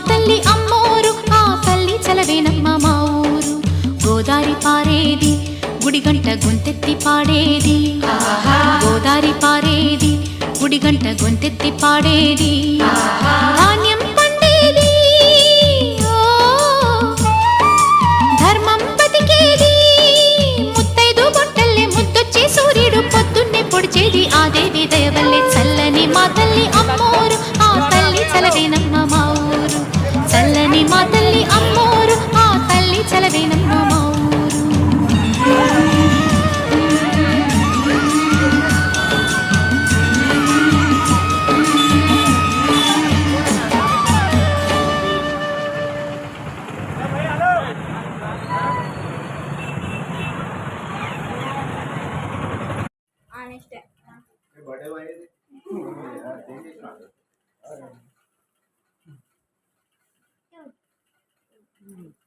తల్లి అమ్మోరు ఆ తల్లి చలవేనమ్మ మా ఊరు గోదారి పారేది గుడిగంట గొంతెత్తి పాడేది గోదారి పారేది గుడిగంట గొంతెత్తి పాడేది ధాన్యం పండేది ధర్మం బతికేది ముత్తైదు బొట్టల్లే ముద్దొచ్చే సూర్యుడు పొద్దున్నే పొడిచేది ఆ దేవి దయవల్లే చల్లని మా తల్లి అమ్మోరు ఆ తల్లి చలవేనమ్మ మా ఊరు చల్లని మా తల్లి అమ్మోరు ఆ తల్లి చలవేనమ్మ మా ఊరు बड़े भाई यार